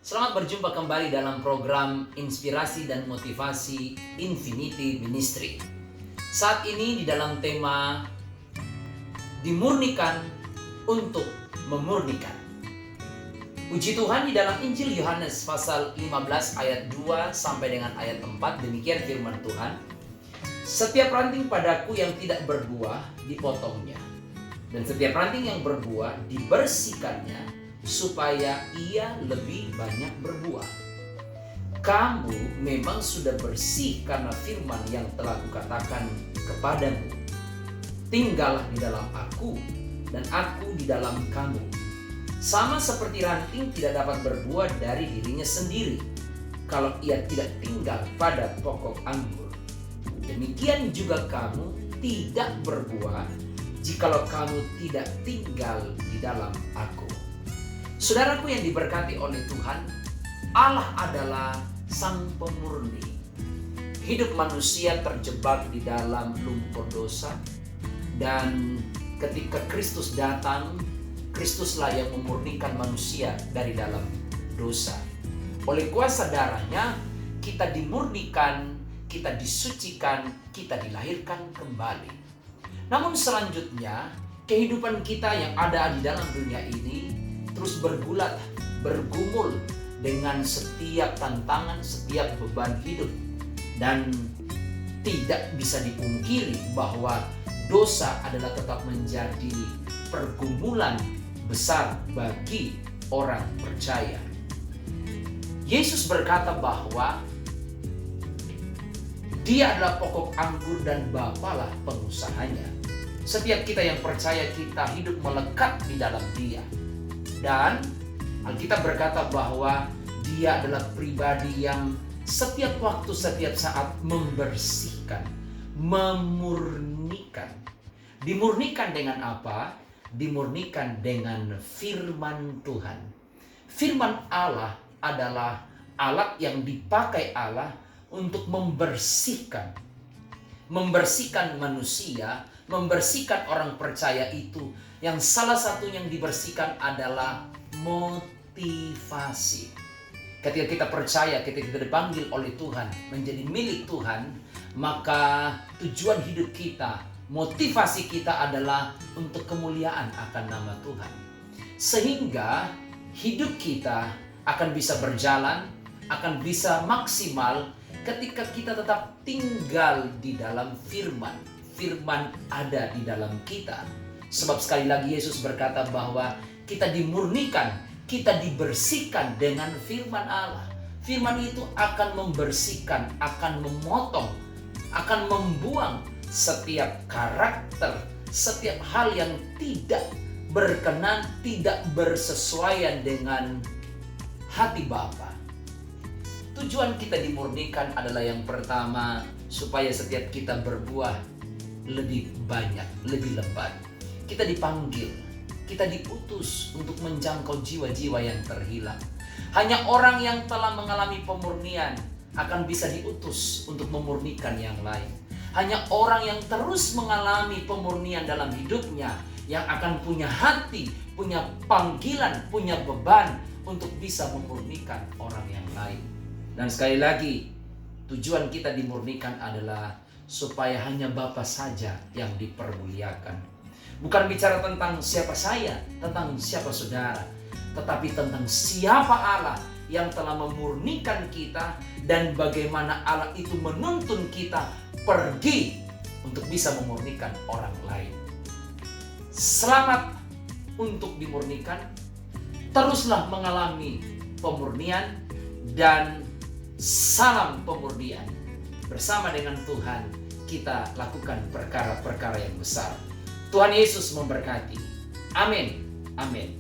Selamat berjumpa kembali dalam program Inspirasi dan Motivasi Infinity Ministry. Saat ini di dalam tema dimurnikan untuk memurnikan. Puji Tuhan, di dalam Injil Yohanes pasal 15 ayat 2 sampai dengan ayat 4, demikian firman Tuhan. Setiap ranting padaku yang tidak berbuah dipotongnya, dan setiap ranting yang berbuah dibersihkannya, supaya ia lebih banyak berbuah. Kamu memang sudah bersih karena firman yang telah kukatakan kepadamu. Tinggallah di dalam aku, dan aku di dalam kamu. Sama seperti ranting tidak dapat berbuah dari dirinya sendiri, kalau ia tidak tinggal pada pokok anggur. Demikian juga kamu tidak berbuah, jikalau kamu tidak tinggal di dalam aku. Saudaraku yang diberkati oleh Tuhan, Allah adalah Sang Pemurni. Hidup manusia terjebak di dalam lumpur dosa, dan ketika Kristus datang, Kristuslah yang memurnikan manusia dari dalam dosa. Oleh kuasa darahnya, kita dimurnikan, kita disucikan, kita dilahirkan kembali. Namun selanjutnya, kehidupan kita yang ada di dalam dunia ini terus bergulat, bergumul dengan setiap tantangan, setiap beban hidup. Dan tidak bisa dipungkiri bahwa dosa adalah tetap menjadi pergumulan besar bagi orang percaya. Yesus berkata bahwa Dia adalah pokok anggur dan Bapalah pengusahanya. Setiap kita yang percaya, kita hidup melekat di dalam Dia. Dan Alkitab berkata bahwa Dia adalah pribadi yang setiap waktu, setiap saat membersihkan, memurnikan. Dimurnikan dengan apa? Dimurnikan dengan firman Tuhan. Firman Allah adalah alat yang dipakai Allah untuk membersihkan manusia, membersihkan orang percaya itu. Yang salah satu yang dibersihkan adalah motivasi. Ketika kita percaya, ketika kita dipanggil oleh Tuhan menjadi milik Tuhan, maka tujuan hidup kita, motivasi kita adalah untuk kemuliaan akan nama Tuhan. Sehingga hidup kita akan bisa berjalan, akan bisa maksimal ketika kita tetap tinggal di dalam firman. Firman ada di dalam kita. Sebab sekali lagi Yesus berkata bahwa kita dimurnikan, kita dibersihkan dengan firman Allah. Firman itu akan membersihkan, akan memotong, akan membuang setiap karakter, setiap hal yang tidak berkenan, tidak bersesuaian dengan hati Bapa. Tujuan kita dimurnikan adalah yang pertama, supaya setiap kita berbuah lebih banyak, lebih lebat. Kita dipanggil, kita diutus untuk menjangkau jiwa-jiwa yang terhilang. Hanya orang yang telah mengalami pemurnian akan bisa diutus untuk memurnikan yang lain. Hanya orang yang terus mengalami pemurnian dalam hidupnya yang akan punya hati, punya panggilan, punya beban untuk bisa memurnikan orang yang lain. Dan sekali lagi, tujuan kita dimurnikan adalah supaya hanya Bapa saja yang dipermuliakan. Bukan bicara tentang siapa saya, tentang siapa saudara, tetapi tentang siapa Allah yang telah memurnikan kita dan bagaimana Allah itu menuntun kita pergi untuk bisa memurnikan orang lain. Selamat untuk dimurnikan, teruslah mengalami pemurnian, dan salam pemurnian. Bersama dengan Tuhan kita lakukan perkara-perkara yang besar. Tuhan Yesus memberkati. Amin. Amin.